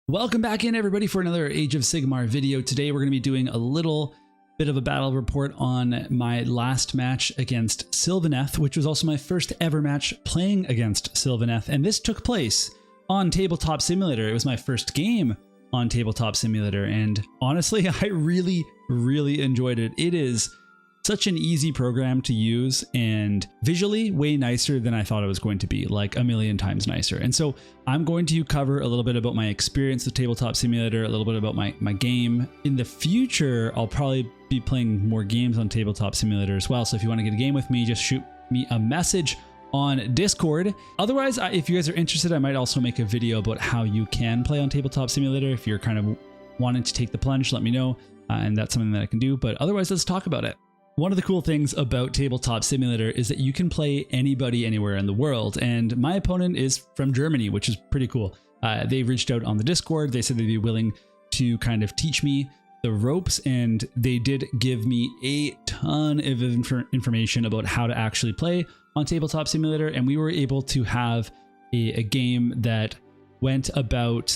Welcome back in, everybody, for another Age of Sigmar video. Today we're going to be doing a little bit of a battle report on my last match against Sylvaneth, which was also my first ever match playing against Sylvaneth, and this took place on Tabletop Simulator. It was my first game on Tabletop Simulator, and honestly, I really enjoyed it. It is such an easy program to use and visually way nicer than I thought it was going to be, like a million times nicer. And so I'm going to cover a little bit about my experience with Tabletop Simulator, a little bit about my game. In the future, I'll probably be playing more games on Tabletop Simulator as well. So if you want to get a game with me, just shoot me a message on Discord. Otherwise, if you guys are interested, I might also make a video about how you can play on Tabletop Simulator. If you're kind of wanting to take the plunge, let me know. And that's something that I can do. But otherwise, let's talk about it. One of the cool things about Tabletop Simulator is that you can play anybody anywhere in the world, and my opponent is from Germany, which is pretty cool. They reached out on the Discord. They said they'd be willing to kind of teach me the ropes, and they did give me a ton of information about how to actually play on Tabletop Simulator, and we were able to have a game that went about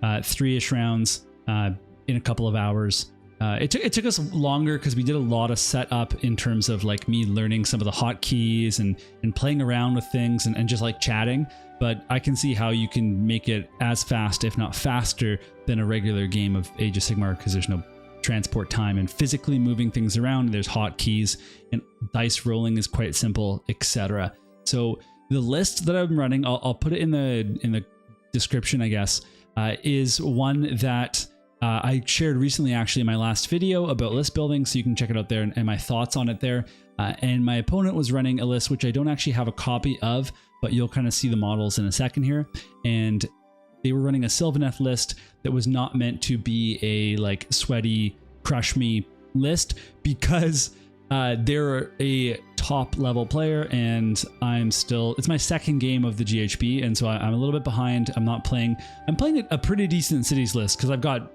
3-ish rounds in a couple of hours. It took us longer because we did a lot of setup in terms of like me learning some of the hotkeys and playing around with things and just like chatting. But I can see how you can make it as fast, if not faster, than a regular game of Age of Sigmar, because there's no transport time and physically moving things around. There's hotkeys and dice rolling is quite simple, etc. So the list that I'm running, I'll put it in the description, I guess, is one that I shared recently, actually, in my last video about list building, so you can check it out there and my thoughts on it there. And my opponent was running a list which I don't actually have a copy of, but you'll kind of see the models in a second here. And they were running a Sylvaneth list that was not meant to be a like sweaty, crush me list, because they're a top level player and it's my second game of the GHB, and so I'm a little bit behind. I'm playing a pretty decent cities list because I've got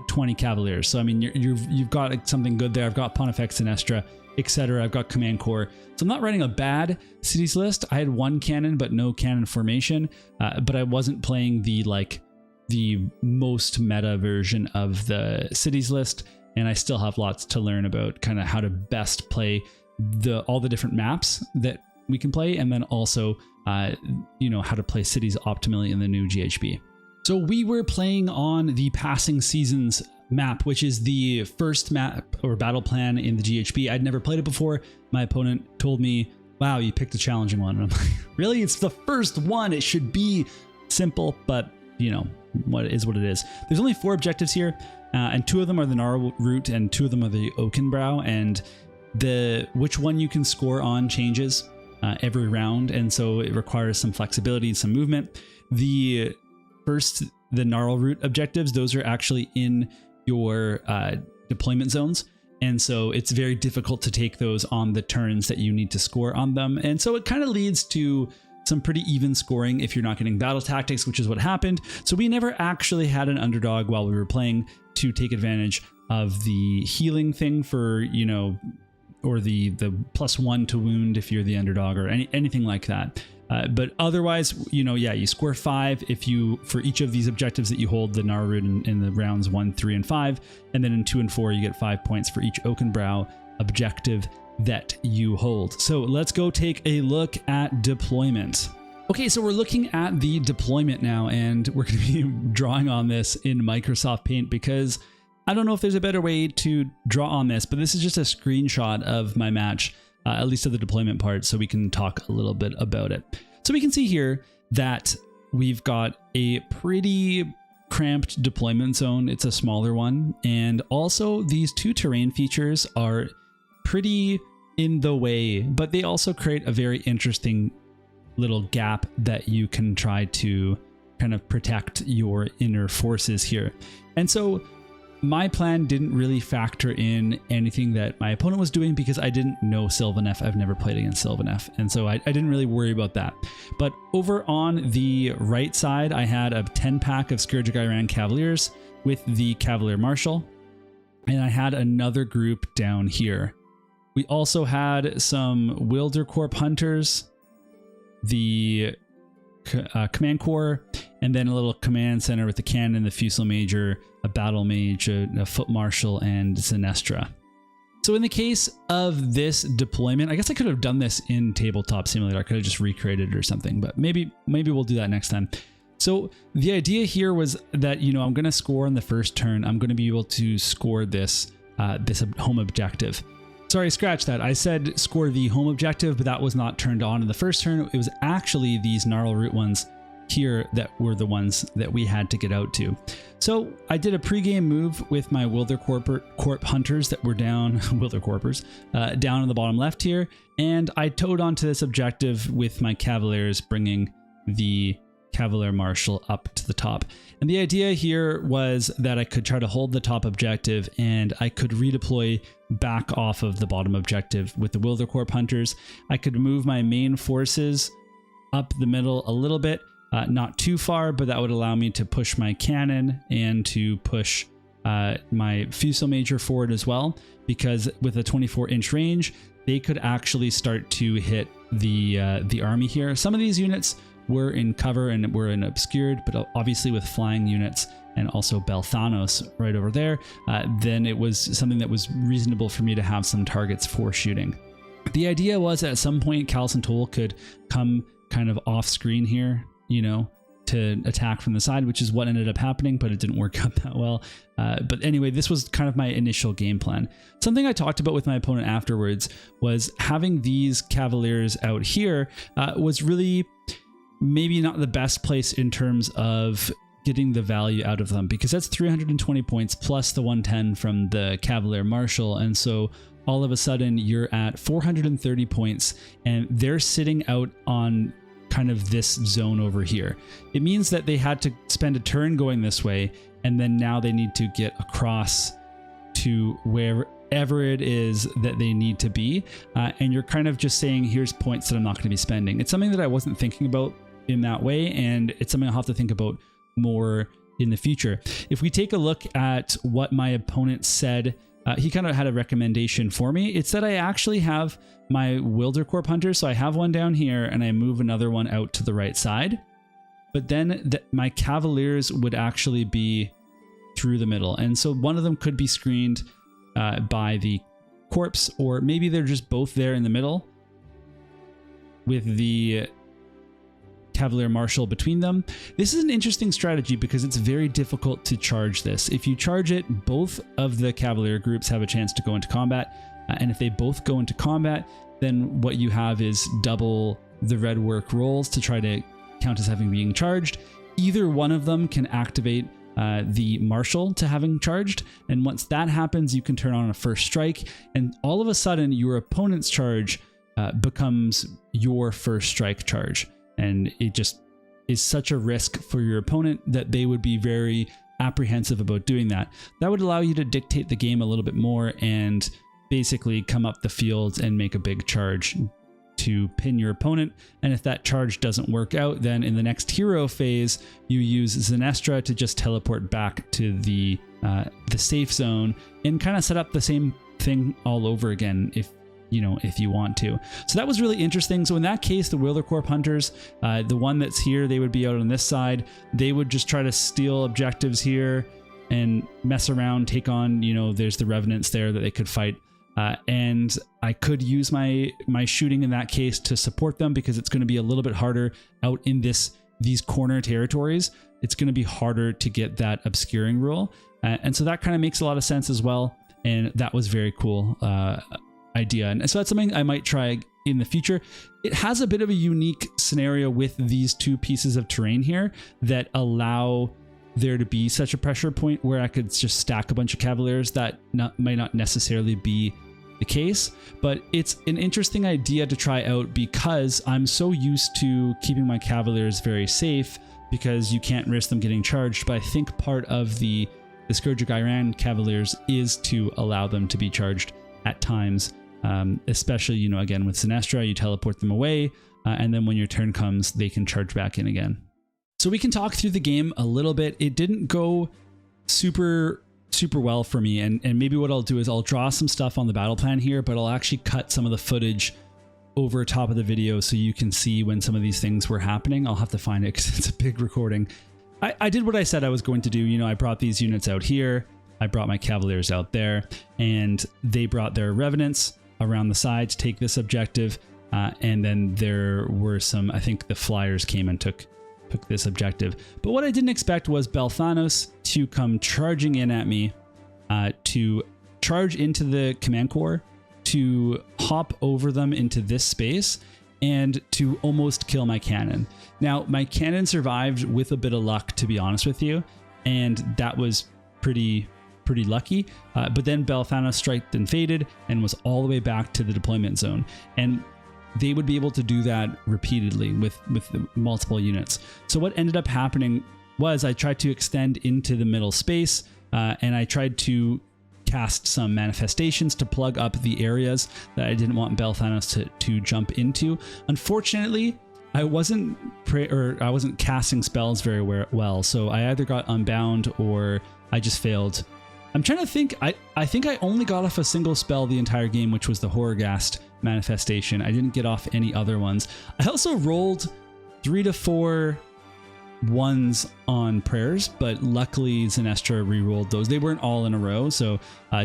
20 Cavaliers. So I mean, you've got something good there. I've got Pontifex and Estra, etc. I've got Command Corps. So I'm not running a bad cities list. I had one cannon, but no cannon formation. But I wasn't playing the most meta version of the cities list. And I still have lots to learn about kind of how to best play all the different maps that we can play. And then also, how to play cities optimally in the new GHB. So we were playing on the Passing Seasons map, which is the first map or battle plan in the GHB. I'd never played it before. My opponent told me, wow, you picked a challenging one. And I'm like, really? It's the first one. It should be simple, but what it is. There's only 4 objectives here, and 2 of them are the Gnarl Root and 2 of them are the Oakenbrow, and which one you can score on changes every round, and so it requires some flexibility, some movement. The Gnarl Root objectives, those are actually in your deployment zones, and so it's very difficult to take those on the turns that you need to score on them, and so it kind of leads to some pretty even scoring if you're not getting battle tactics, which is what happened. So we never actually had an underdog while we were playing to take advantage of the healing thing for, or the +1 to wound if you're the underdog or anything like that. But otherwise, you score 5 for each of these objectives that you hold the Gnarl Root in the rounds 1, 3, and 5. And then in 2 and 4, you get 5 points for each Oakenbrow objective that you hold. So let's go take a look at deployment. Okay, so we're looking at the deployment now, and we're going to be drawing on this in Microsoft Paint because I don't know if there's a better way to draw on this, but this is just a screenshot of my match. At least of the deployment part, so we can talk a little bit about it. So we can see here that we've got a pretty cramped deployment zone. It's a smaller one. And also these 2 terrain features are pretty in the way, but they also create a very interesting little gap that you can try to kind of protect your inner forces here. And so my plan didn't really factor in anything that my opponent was doing because I didn't know Sylvaneth. I've never played against Sylvaneth, and so I didn't really worry about that. But over on the right side, I had a 10-pack of Scourge of Ghyran Cavaliers with the Cavalier Marshal, and I had another group down here. We also had some Wildercorp Hunters, the command corps, and then a little command center with the cannon, the fusilier major, a battle mage, a foot marshal, and Zenestra. So in the case of this deployment, I guess I could have done this in Tabletop Simulator. I could have just recreated it or something, but maybe we'll do that next time. So the idea here was that, you know, I'm going to score on the first turn. I'm going to be able to score this home objective. Sorry, scratch that. I said score the home objective, but that was not turned on in the first turn. It was actually these gnarl root ones here that were the ones that we had to get out to. So I did a pregame move with my Wildercorp hunters that were down, Wildercorpers, down in the bottom left here, and I towed onto this objective with my Cavaliers, bringing the Cavalier Marshal up to the top. And the idea here was that I could try to hold the top objective and I could redeploy back off of the bottom objective with the Wildercorp hunters. I could move my main forces up the middle a little bit, not too far, but that would allow me to push my cannon and to push my fusilier major forward as well, because with a 24-inch range, they could actually start to hit the army here. Some of these units were in cover and were in obscured, but obviously with flying units and also Belthanos right over there, then it was something that was reasonable for me to have some targets for shooting. The idea was that at some point Callison Toll could come kind of off screen here, you know, to attack from the side, which is what ended up happening, but it didn't work out that well. But anyway, this was kind of my initial game plan. Something I talked about with my opponent afterwards was having these Cavaliers out here was really maybe not the best place in terms of getting the value out of them, because that's 320 points plus the 110 from the Cavalier Marshal. And so all of a sudden you're at 430 points and they're sitting out on kind of this zone over here. It means that they had to spend a turn going this way, and then now they need to get across to wherever it is that they need to be. And you're kind of just saying, here's points that I'm not going to be spending. It's something that I wasn't thinking about in that way, and it's something I'll have to think about more in the future. If we take a look at what my opponent said, he kind of had a recommendation for me. It's that I actually have my Wildercorp hunter, so I have one down here and I move another one out to the right side, but then my Cavaliers would actually be through the middle, and so one of them could be screened by the corpse, or maybe they're just both there in the middle with the Cavalier Marshal between them. This is an interesting strategy because it's very difficult to charge this. If you charge it, both of the Cavalier groups have a chance to go into combat, and if they both go into combat, then what you have is double the red work rolls to try to count as having being charged. Either one of them can activate the Marshal to having charged, and once that happens, you can turn on a first strike, and all of a sudden your opponent's charge becomes your first strike charge. And it just is such a risk for your opponent that they would be very apprehensive about doing that. That would allow you to dictate the game a little bit more and basically come up the field and make a big charge to pin your opponent. And if that charge doesn't work out, then in the next hero phase, you use Zenestra to just teleport back to the safe zone and kind of set up the same thing all over again if you want to. So that was really interesting. So in that case, the Wildercorp hunters, the one that's here, they would be out on this side. They would just try to steal objectives here and mess around, take on, there's the revenants there that they could fight. And I could use my shooting in that case to support them, because it's going to be a little bit harder out in these corner territories. It's going to be harder to get that obscuring rule. And so that kind of makes a lot of sense as well. And that was very cool idea. And so that's something I might try in the future. It has a bit of a unique scenario with these two pieces of terrain here that allow there to be such a pressure point where I could just stack a bunch of Cavaliers. That might not necessarily be the case, but it's an interesting idea to try out, because I'm so used to keeping my Cavaliers very safe because you can't risk them getting charged. But I think part of the Scourge of Iran Cavaliers is to allow them to be charged at times, especially, again, with Zenestra, you teleport them away, and then when your turn comes, they can charge back in again. So we can talk through the game a little bit. It didn't go super well for me, and maybe what I'll do is I'll draw some stuff on the battle plan here, but I'll actually cut some of the footage over top of the video so you can see when some of these things were happening. I'll have to find it because it's a big recording. I did what I said I was going to do. You know, I brought these units out here. I brought my Cavaliers out there, and they brought their Revenants around the side to take this objective. And then there were some, I think the Flyers came and took this objective. But what I didn't expect was Balthanos to come charging in at me, to charge into the command core, to hop over them into this space, and to almost kill my cannon. Now, my cannon survived with a bit of luck, to be honest with you, and that was pretty lucky. But then Balthanos striked and faded and was all the way back to the deployment zone. And they would be able to do that repeatedly with multiple units. So what ended up happening was I tried to extend into the middle space, and I tried to cast some manifestations to plug up the areas that I didn't want Balthanos to jump into. Unfortunately, I wasn't casting spells very well, so I either got unbound or I just failed. I'm trying to think. I think I only got off a single spell the entire game, which was the Horrorghast manifestation. I didn't get off any other ones. I also rolled 3 to 4 ones on prayers, but luckily Zenestra re-rolled those. They weren't all in a row, so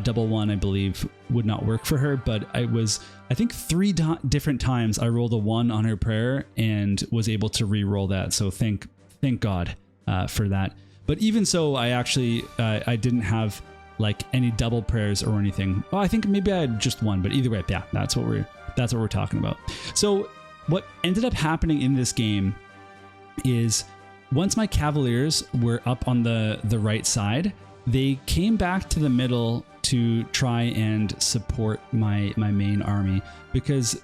double one, I believe, would not work for her. But I think 3 different times I rolled a 1 on her prayer and was able to re-roll that. So thank God for that. But even so, I actually I didn't have like any double prayers or anything. Oh, I think maybe I had just 1, but either way, yeah, that's what we're talking about. So what ended up happening in this game is, once my Cavaliers were up on the right side, they came back to the middle to try and support my main army, because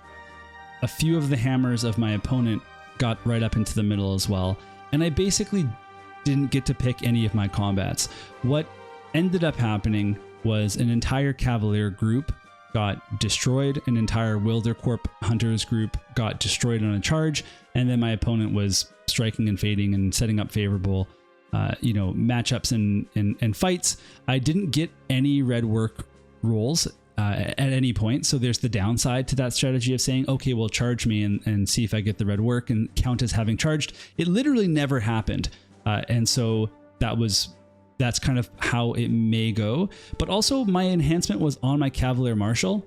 a few of the hammers of my opponent got right up into the middle as well. And I basically didn't get to pick any of my combats. What ended up happening was an entire Cavalier group got destroyed, an entire Wildercorp Hunters group got destroyed on a charge, and then my opponent was striking and fading and setting up favorable matchups and fights. I didn't get any red work rolls at any point, so there's the downside to that strategy of saying, okay, well, charge me and see if I get the red work and count as having charged. It literally never happened, and so that's kind of how it may go. But also my enhancement was on my Cavalier Marshal,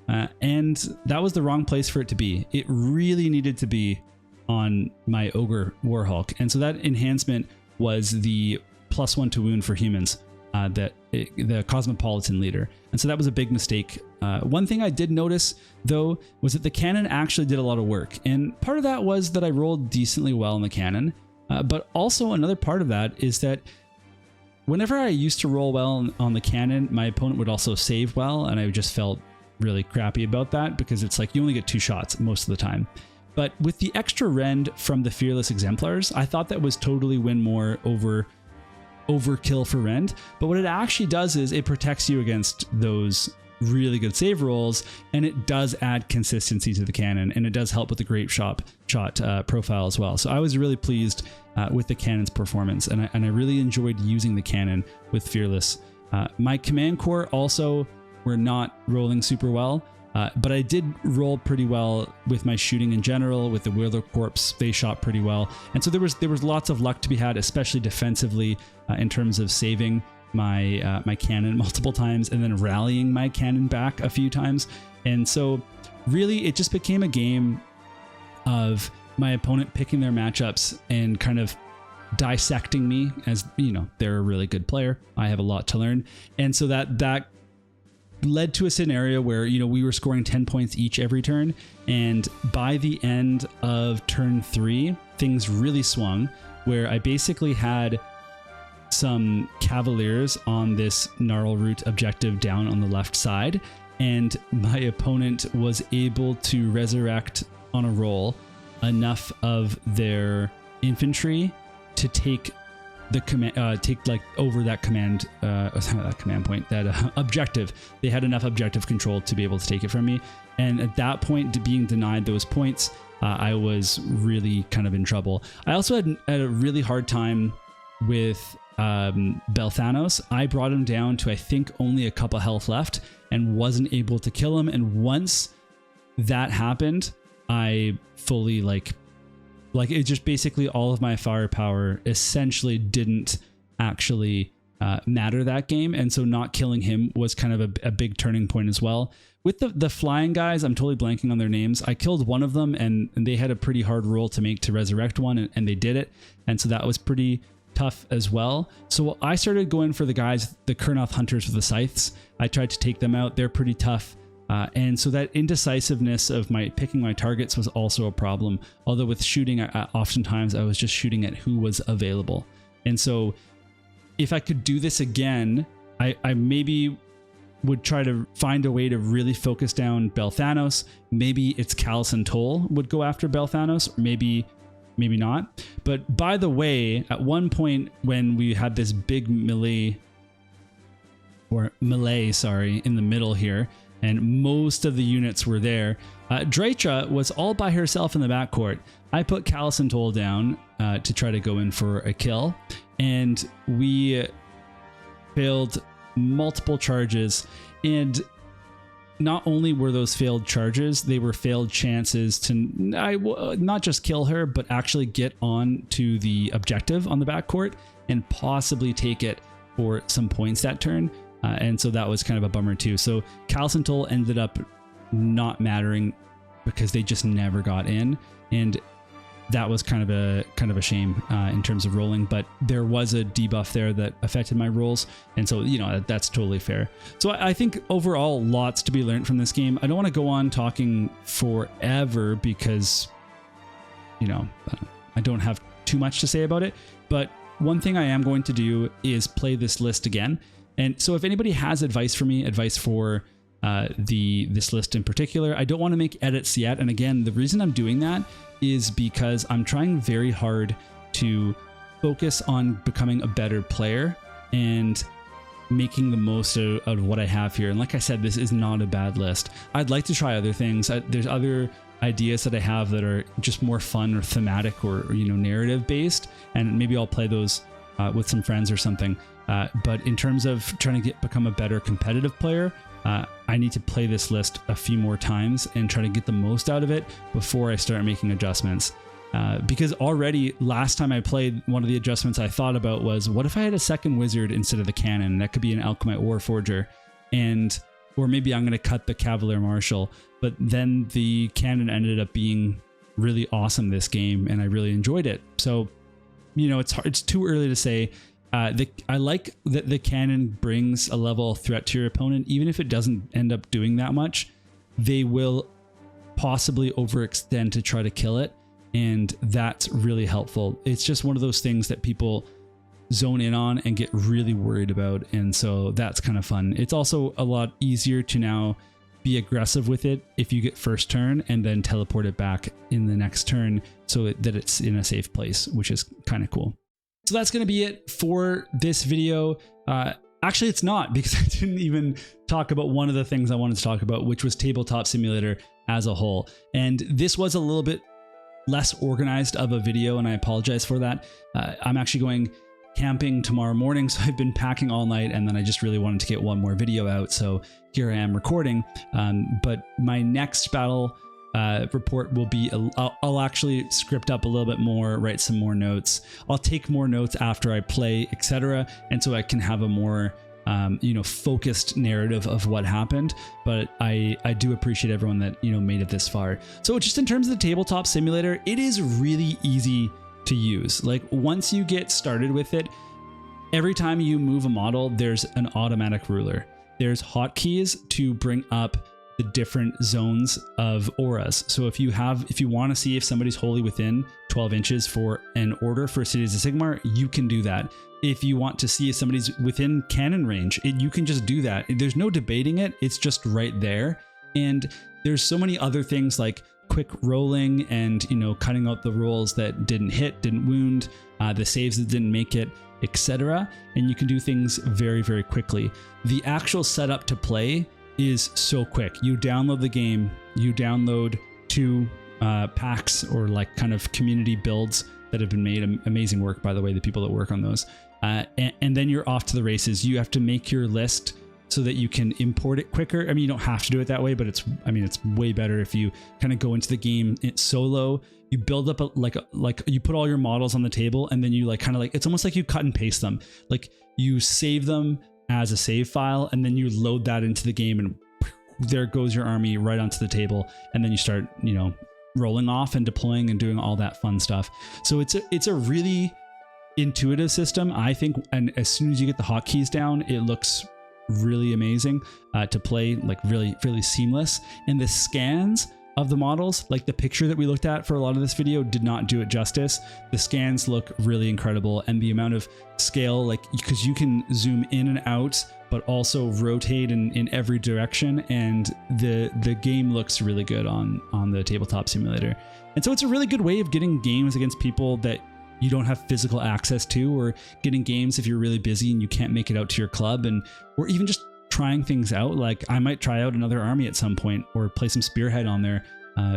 and that was the wrong place for it to be. It really needed to be on my Ogre Warhawk. And so that enhancement was the +1 to wound for humans, the Cosmopolitan leader. And so that was a big mistake. One thing I did notice, though, was that the cannon actually did a lot of work. And part of that was that I rolled decently well in the cannon. But also another part of that is that whenever I used to roll well on the cannon, my opponent would also save well, and I just felt really crappy about that, because it's like you only get 2 shots most of the time. But with the extra rend from the Fearless Exemplars, I thought that was totally win more overkill for rend. But what it actually does is it protects you against those really good save rolls, and it does add consistency to the cannon, and it does help with the grape shot profile as well. So I was really pleased with the cannon's performance, and I really enjoyed using the cannon with Fearless. My command corps also were not rolling super well, but I did roll pretty well with my shooting in general. With the Wildercorps, they shot pretty well, and so there was lots of luck to be had, especially defensively, in terms of saving my cannon multiple times and then rallying my cannon back a few times. And so really it just became a game of my opponent picking their matchups and kind of dissecting me, as you know, they're a really good player. I have a lot to learn. And so that led to a scenario where, you know, we were scoring 10 points each every turn. And by the end of turn 3, things really swung, where I basically had some Cavaliers on this Gnarl Root objective down on the left side, and my opponent was able to resurrect on a roll enough of their infantry to take the command, over that command, that command point, that objective. They had enough objective control to be able to take it from me. And at that point, being denied those points, I was really kind of in trouble. I also had a really hard time with Balthanos. I brought him down to, I think, only a couple health left and wasn't able to kill him. And once that happened, I fully like it just basically all of my firepower essentially didn't actually matter that game. And so not killing him was kind of a big turning point as well. With the flying guys, I'm totally blanking on their names. I killed one of them and they had a pretty hard roll to make to resurrect one, and they did it. And so that was pretty tough as well. So I started going for the guys, the Kurnoth hunters with the scythes. I tried to take them out. They're pretty tough. And so that indecisiveness of picking my targets was also a problem. Although with shooting, oftentimes I was just shooting at who was available. And so if I could do this again, I maybe would try to find a way to really focus down Belthanos. Maybe it's Callison Toll would go after Belthanos, or maybe not. But by the way, at one point when we had this big melee, in the middle here, and most of the units were there, Draitra was all by herself in the backcourt. I put Callison Toll down to try to go in for a kill, and we failed multiple charges. And not only were those failed charges, they were failed chances to not just kill her, but actually get on to the objective on the backcourt and possibly take it for some points that turn. And so that was kind of a bummer too. So Callison Toll ended up not mattering because they just never got in. And that was kind of a shame in terms of rolling, but there was a debuff there that affected my rolls. And so, you know, that's totally fair. So I think overall, lots to be learned from this game. I don't want to go on talking forever because, you know, I don't have too much to say about it. But one thing I am going to do is play this list again. And so if anybody has advice for me, advice for this list in particular, I don't want to make edits yet. And again, the reason I'm doing that is because I'm trying very hard to focus on becoming a better player and making the most of what I have here. And like I said, this is not a bad list. I'd like to try other things. There's other ideas that I have that are just more fun or thematic or, you know, narrative based, and maybe I'll play those with some friends or something. But in terms of trying to become a better competitive player, I need to play this list a few more times and try to get the most out of it before I start making adjustments. Because already last time I played, one of the adjustments I thought about was, what if I had a second wizard instead of the cannon? That could be an Alchemite Warforger, or maybe I'm going to cut the Cavalier Marshal. But then the cannon ended up being really awesome this game, and I really enjoyed it. So, you know, it's too early to say. I like that the cannon brings a level of threat to your opponent. Even if it doesn't end up doing that much, they will possibly overextend to try to kill it. And that's really helpful. It's just one of those things that people zone in on and get really worried about. And so that's kind of fun. It's also a lot easier to now be aggressive with it if you get first turn and then teleport it back in the next turn so that it's in a safe place, which is kind of cool. So that's going to be it for this video. Actually, it's not, because I didn't even talk about one of the things I wanted to talk about, which was Tabletop Simulator as a whole. And this was a little bit less organized of a video, and I apologize for that. I'm actually going camping tomorrow morning, so I've been packing all night, and then I just really wanted to get one more video out. So here I am recording. But my next battle report will be, I'll actually script up a little bit more, write some more notes. I'll take more notes after I play, etc. And so I can have a more focused narrative of what happened. But I do appreciate everyone that, made it this far. So just in terms of the Tabletop Simulator, it is really easy to use. Like, once you get started with it, every time you move a model, there's an automatic ruler. There's hotkeys to bring up the different zones of auras. So if you want to see if somebody's wholly within 12 inches for an order for Cities of Sigmar, you can do that. If you want to see if somebody's within cannon range, you can just do that. There's no debating it. It's just right there. And there's so many other things like quick rolling and, cutting out the rolls that didn't hit, didn't wound, the saves that didn't make it, etc. And you can do things very, very quickly. The actual setup to play is so quick. You download the game, you download 2 packs or like kind of community builds that have been made. Amazing work, by the way, the people that work on those. And then you're off to the races. You have to make your list so that you can import it quicker. I mean, you don't have to do it that way, but it's way better if you kind of go into the game solo. You build up like you put all your models on the table, and then you it's almost like you cut and paste them. Like you save them as a save file, and then you load that into the game, and there goes your army right onto the table, and then you start, rolling off and deploying and doing all that fun stuff. So it's a really intuitive system, I think, and as soon as you get the hotkeys down, it looks really amazing to play, like really seamless. And the scans of the models, like the picture that we looked at for a lot of this video, did not do it justice. The scans look really incredible, and the amount of scale, like, because you can zoom in and out but also rotate in every direction, and the game looks really good on the tabletop simulator. And so it's a really good way of getting games against people that you don't have physical access to, or getting games if you're really busy and you can't make it out to your club, or even just trying things out. Like I might try out another army at some point, or play some Spearhead on there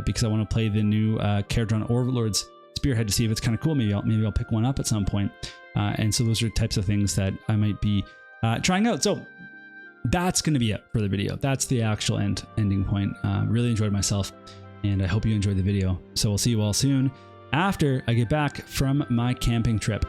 because I want to play the new Caradron Overlord's Spearhead to see if it's kind of cool. Maybe I'll pick one up at some point. And so those are types of things that I might be trying out. So that's going to be it for the video. That's the actual ending point. Really enjoyed myself, and I hope you enjoyed the video. So we'll see you all soon after I get back from my camping trip.